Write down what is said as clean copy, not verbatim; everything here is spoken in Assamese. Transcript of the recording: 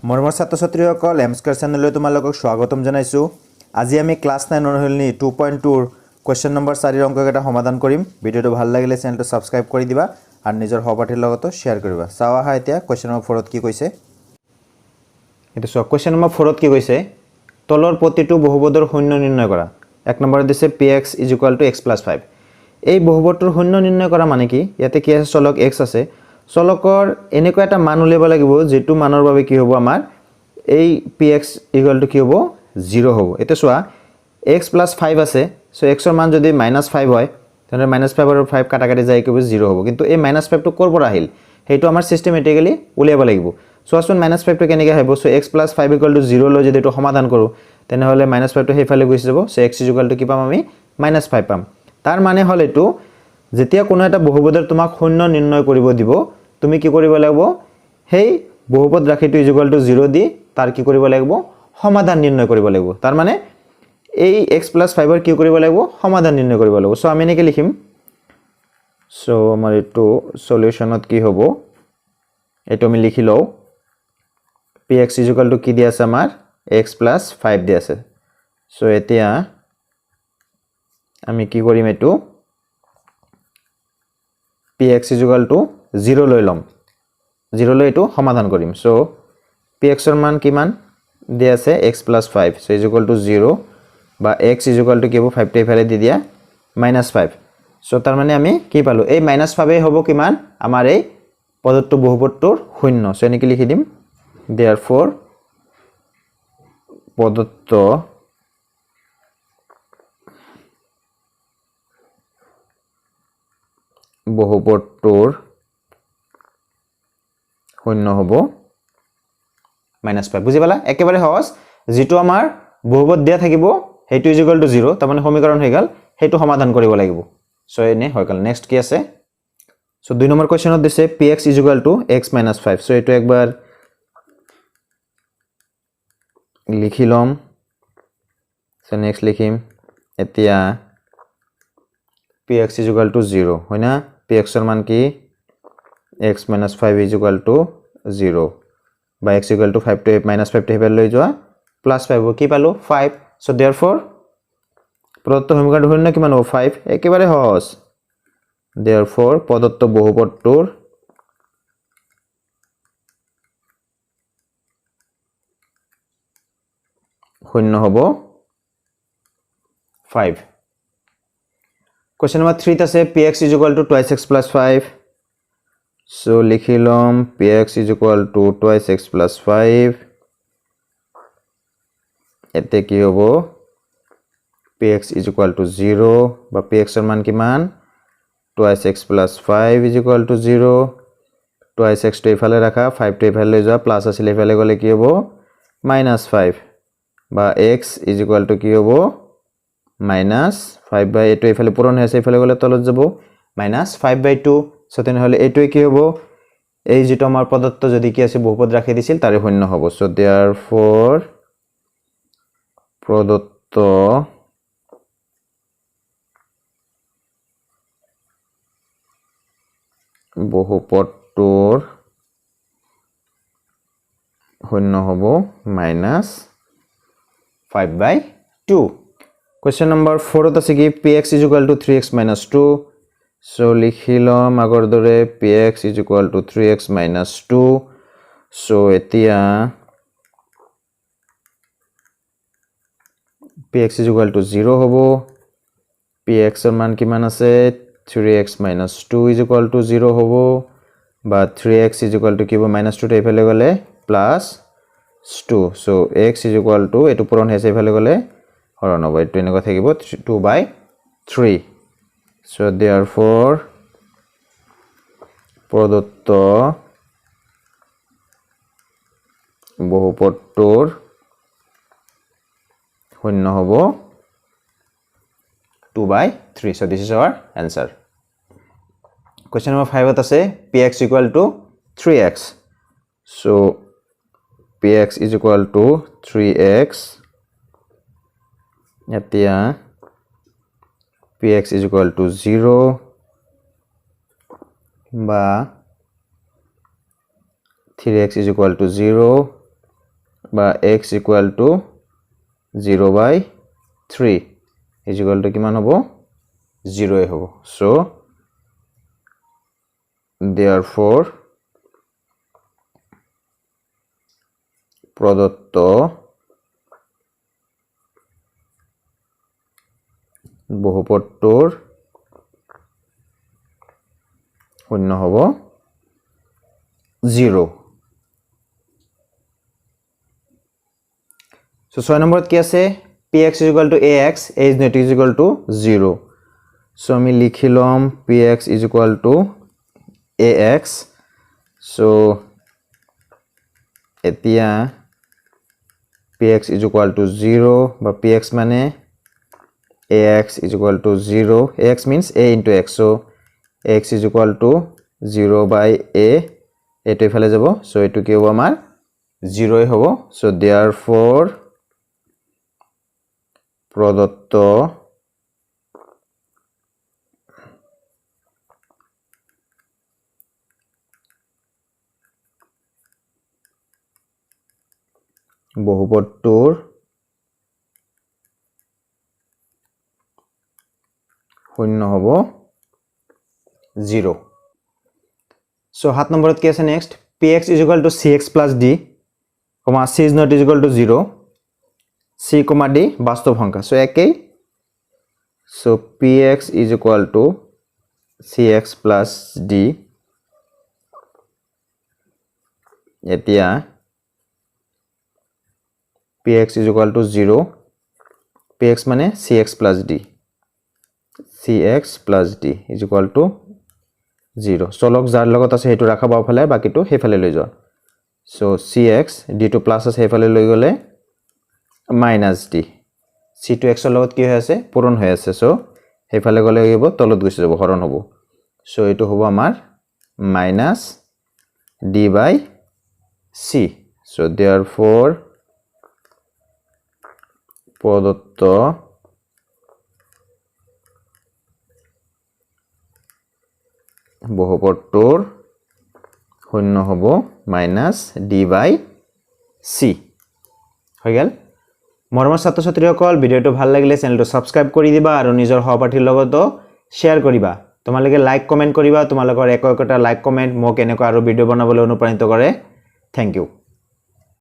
মৰমৰ ছাত্ৰ-ছাত্ৰীসকল এম স্কয়াৰ চেনেললৈ তোমালোকক স্বাগতম জনাইছো। আজি আমি ক্লাস 9 অনুশীলনী 2.2 ৰ কোৱেশ্চন নম্বৰ 4 অংক এটা সমাধান কৰিম। ভিডিওটো ভাল লাগিলে চেনেলটো সাবস্ক্ৰাইব কৰি দিবা আৰু নিজৰ সহপাঠীৰ লগত শেয়াৰ কৰিবা। চাও আহা এতিয়া কোৱেশ্চন নম্বৰ 4 ত কি কৈছে। এটা সব কোৱেশ্চন নম্বৰ 4 ত কি কৈছে? তলৰ প্ৰতিটো বহুপদৰ শূন্য নিৰ্ণয় কৰা। এক নম্বৰত দিছে px = x + 5। এই বহুপদটোৰ শূন্য নিৰ্ণয় কৰা মানে কি? ইয়াতে কি আছে? চলক x আছে। চলকৰ এনেকুৱা এটা মান উলিয়াব লাগিব যেটো মানৰ বাবে কি হ'ব আমাৰ এই px = কি হ'ব 0 হ'ব। এটা চোৱা x + 5 আছে, সো x ৰ মান যদি -5 হয় তেনে -5 আৰু 5 কাটাকাটি যায় কি হ'ব 0 হ'ব। কিন্তু এই -5 টো কৰ পৰা আহিল হেতু আমাৰ সিস্টেমেটিক্যালি উলিয়াব লাগিব। সোৱাচোন -5 টো কেনেকৈ আহিব? সো x + 5 = 0 লৈ যদি এটো সমাধান কৰো তেনে হলে -5 টো হেফালে গুচি যাব। সো x = কি পাম আমি -5 পাম। তাৰ মানে হল এটো যেতিয়া কোনো এটা বহুপদৰ তোমাক শূন্য নিৰ্ণয় কৰিব দিব তুমি কি কৰিব লাগিব হেই বহুপদ ৰাশিটো = 0 দি তাৰ কি কৰিব লাগিব সমাধান নিৰ্ণয় কৰিব লাগিব। তাৰ মানে এই x + 5 ৰ কি কৰিব লাগিব সমাধান নিৰ্ণয় কৰিব লাগিব। সো আমি এনেকৈ লিখিম। সো আমাৰ এটো সলিউশনত কি হ'ব এটো আমি লিখি লও। px = কি দি আছে আমাৰ x + 5 দি আছে। সো এতিয়া আমি কি কৰিম এটো px = 0 লৈ লম। 0 লৈ এটো সমাধান কৰিম। সো px ৰ মান কিমান দি আছে x + 5 সো = 0 বা x = কি হ'ব 5 টো ইফালে দি দিয়া -5। সো তাৰ মানে আমি কি পালো এই -5 এ হ'ব কিমান আমাৰ এই পদত্ব বহুপদটোৰ শূন্য। সো এনেকৈ লিখি দিম therefore পদত্ব বহুপদটোৰ শূন্য হ'ব -5। বুজি পালা? একেবাৰে সহজ। যেটো আমাৰ বহুপদ দিয়া থাকিব হেতু = 0 তাৰ মানে সমীকৰণ হৈ গল হেতু সমাধান কৰিব লাগিব। সো এনে হৈ গল। নেক্সট কি আছে? সো 2 নম্বৰ কোৱেশ্চনত দিছে px = x - 5। সো এটো একবাৰ লিখি লম। সো নেক্সট লিখিম এতিয়া px = 0 হয় না? px ৰ মান কি x - 5 = 0 বা x = 5 টো -5 টো হেফালে লৈ যোৱা +5 কি পালো 5। সো therefore প্ৰদত্ত সমীকৰণটোৰ শূন্য কিমান হ'ব 5। একেবাৰে সহজ। therefore প্ৰদত্ত বহুপদটোৰ শূন্য হ'ব 5। কোৱেশ্চন নম্বৰ 3 ত আছে px = 2x + 5। সো লিখি লম px = 2x + 5। এতে কি হ'ব px = 0 বা px ৰ মান কিমান 2x + 5 = 0 2x টো ইফালে ৰাখা 5 টো ইফালে লৈ যোৱা প্লাস আছিল ইফালে গলে কি হ'ব -5 বা x = কি হ'ব -5 বাই এটো ইফালে পূৰণ হৈ আছে ইফালে গলে তলত যাব -5/2। সো তেনে হলে এটোই কি হ'ব এই যেটো আমাৰ পদাৰ্থ যদি কি আছে বহুপদ ৰাখি দিছিল তাৰে শূন্য হ'ব। সো therefore প্ৰদত্ত বহুপদটোৰ শূন্য হ'ব -5/2। কোৱেশ্চন নম্বৰ 4 ত আছে কি px = 3x - 2। সো লিখি লম আগৰ দৰে px = 3x - 2। সো এতিয়া px = 0 হ'ব। px ৰ মান কিমান আছে 3x - 2 = 0 হ'ব বা 3x = কি হ'ব -2 টো ইফালে গলে +2। সো x = এটো পূৰণ হৈছে ইফালে গলে হৰণ হ'ব এটো এনেকৈ থাকিব 2/3। সো therefore প্ৰদত্ত বহুপদটোৰ শূন্য হ'ব 2/3। So this is our answer. Question number 5 ত আছে px = 3x. So px = 3x. এতিয়া px = 0 বা 3x = 0 বা x = 0/3 = কিমান হ'ব 0 হ'ব সো therefore প্রদত্ত বহুপদটোৰ শূন্য হ'ব 0 সো 6 নম্বৰত কি আছে px = ax a is not equal to 0 so আমি লিখি লম px = ax সো এতিয়া px = 0 বা px মানে ax = 0 ax means a into x so x = 0/a এটো ইফালে যাব সো এটো কি হ'ব আমাৰ 0 হ'ব সো therefore প্ৰদত্ত বহুপদটোৰ শূন্য হ'ব 0 সো 7 নম্বৰত কি আছে next px = cx + d, c is not equal to 0 c, d বাস্তব সংখ্যা সো একেই সো px = cx + d এতিয়া px = 0 px মানে cx + d cx + d = 0 চলক যাৰ লগত আছে হেতু ৰাখা বাওফালে বাকিটো হেফালে লৈ যোৱা সো cx d টো প্লাস আছে হেফালে লৈ গলে -d c টো x ৰ লগত কি হৈ আছে পূৰণ হৈ আছে সো হেফালে গলে হ'ব তলত গুছি যাব হৰণ হ'ব সো এটো হ'ব আমাৰ -d/c সো therefore প্ৰদত্ত বহুপদটোৰ শূন্য হ'ব -d/c হৈ গেল মৰমৰ ছাত্ৰ ছাত্ৰীসকল ভিডিওটো ভাল লাগিলে চেনেলটো সাবস্ক্ৰাইব কৰি দিবা আৰু নিজৰ সহপাঠীৰ লগতো শেয়াৰ কৰিবা তোমালোকে লাইক কমেন্ট কৰিবা তোমালোকৰ একো একোটা লাইক কমেন্ট মোক এনেকৈ আৰু ভিডিও বনাবলৈ অনুপ্ৰাণিত কৰে থ্যাংক ইউ